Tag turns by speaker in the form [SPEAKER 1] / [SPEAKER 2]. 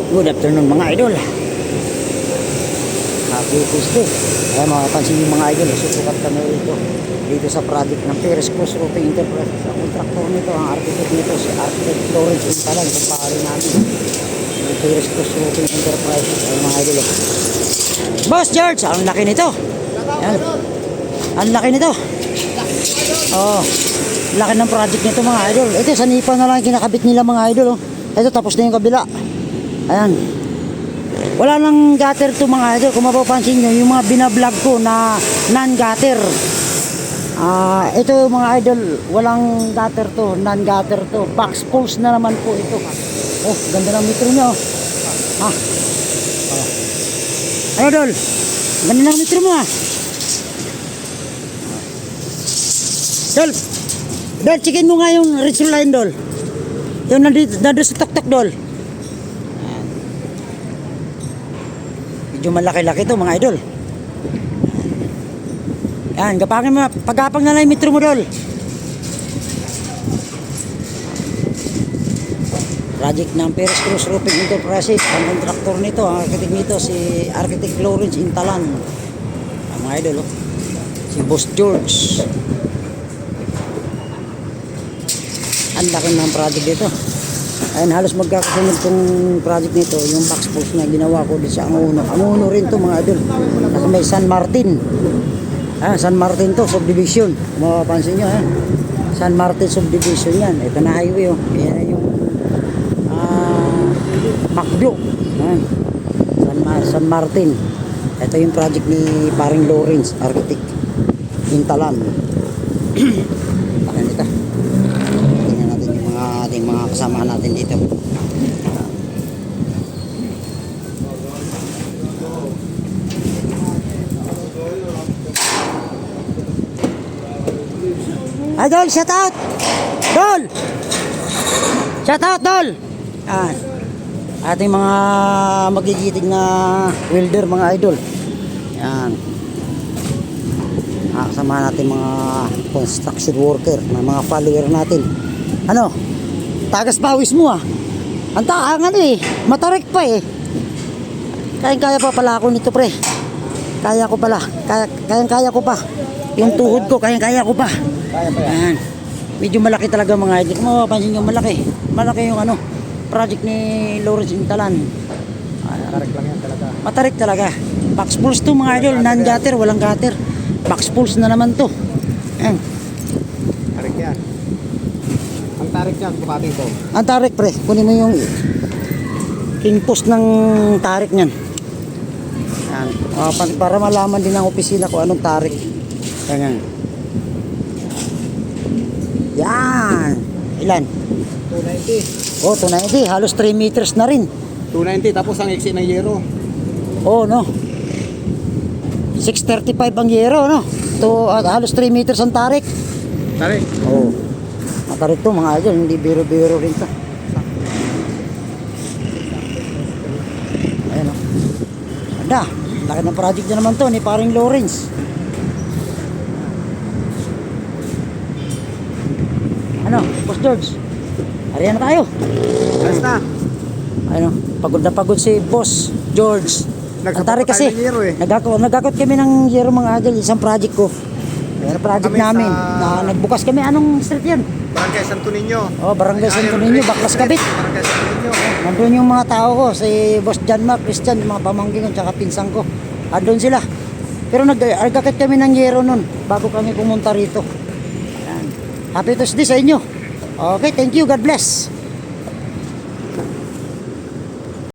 [SPEAKER 1] Good afternoon mga idol. Happy Tuesday. Ay makapansin yung mga idol, susukat kami dito sa project ng Perez Cruz Roofing Enterprises. Ang kontraktor nito, ang architect nito, si Architect Lawrence Intalan, kumpare namin. Ang Perez Cruz Roofing Enterprises. Ay mga idol. Boss George, ang laki nito. Yan. Ang laki nito. Oh, laki ng project nito mga idol. Ito sa nipa na lang kinakabit nila mga idol. Oh. Ito tapos na yung kabila. Ayan. Wala nang gutter to mga idol. Kung mapapansin nyo, yung mga binablog ko na non-gutter. Ito mga idol, walang gutter to, non-gutter to. Box pulse na naman po ito. Oh, ganda ng metro nyo. Oh. Ano dol? Ganda ng metro mo Dol, checkin mo nga yung result line dol. Yung nandito sa tok-tok dol. Medyo malaki-laki to mga idol. Yan, gapangin mo, pagapang na lang yung metro mo dol. Project ng Perez Cruz Roofing Enterprises. Ang kontraktor nito, ang architect nito, si Architect Lawrence Intalan. Mga idol, oh. Si Boss George. Ang laki ng project dito. Ayan, halos magkakasunod tong project nito. Yung box post na ginawa ko dito sa Anguno. Anguno rin to mga idol. Kasi may San Martin. San Martin to, subdivision. Mapapansin nyo, San Martin subdivision yan. Ito na highway, oh. Ayan yung Macdo. San Martin. Ito yung project ni paring Lawrence, architect Intalan. Ayan ito. Tingnan natin yung ating mga kasama natin dito. Dol, shout out! Dol! Shout out, Dol! Ating mga magigiting na welder mga idol. Yan. Kasama natin mga construction worker, mga follower natin. Ano? Tagas pawis mo Ang taangan matarik pa Kaya pa pala ako nito pre. Kaya ko pala. Kaya ko pa. Yung tuhod ko, kaya ko pa. Ayan. Medyo malaki talaga mga idol. Kung mapapansin nyo, malaki. Malaki yung project ni Lawrence Intalan.
[SPEAKER 2] Matarik lang yan talaga.
[SPEAKER 1] Matarik talaga. Box pulse to mga idol. Non-gutter, walang gutter. Box pulse na naman to. Ayan.
[SPEAKER 2] Tarik yan. Ang tarik yan, kumating ko.
[SPEAKER 1] Ang tarik pre. Kunin mo yung king post ng tarik nyan. Ayan. Para malaman din ng opisina kung anong tarik. Ayan. Yan. Ilan?
[SPEAKER 2] 290.
[SPEAKER 1] Oh, 290. Halos 3 meters na rin.
[SPEAKER 2] 290 tapos ang exit ng yero.
[SPEAKER 1] Oh, no. 635 ang yero, no? Halos 3 meters ang tarik.
[SPEAKER 2] Tarik.
[SPEAKER 1] Oh. Matarik to mga idol. Hindi biro-biro rin to. Ayan, oh. Ganda. Laki ng project na naman to ni paring Lawrence. Ano, Boss George? Ariyan na tayo.
[SPEAKER 2] Alas na.
[SPEAKER 1] Ano, pagod na pagod si Boss George. Antari kasi. Nagakot kami ng yero mga idol, isang project ko. Pero project
[SPEAKER 2] Kami
[SPEAKER 1] namin. Nagbukas kami. Anong street yan?
[SPEAKER 2] Barangay Santo Niño.
[SPEAKER 1] Oh, Barangay Santo Niño, Baklas Kabit.
[SPEAKER 2] Barangay Santo Niño.
[SPEAKER 1] Nandun yung mga tao ko, si Boss John Mark, Christian, yung mga pamangkin ko, tsaka pinsang ko. Andun sila. Pero nagakit kami ng yero nun, bago kami pumunta rito. Ayan. Happy Tuesday sa inyo. Okay, thank you. God bless.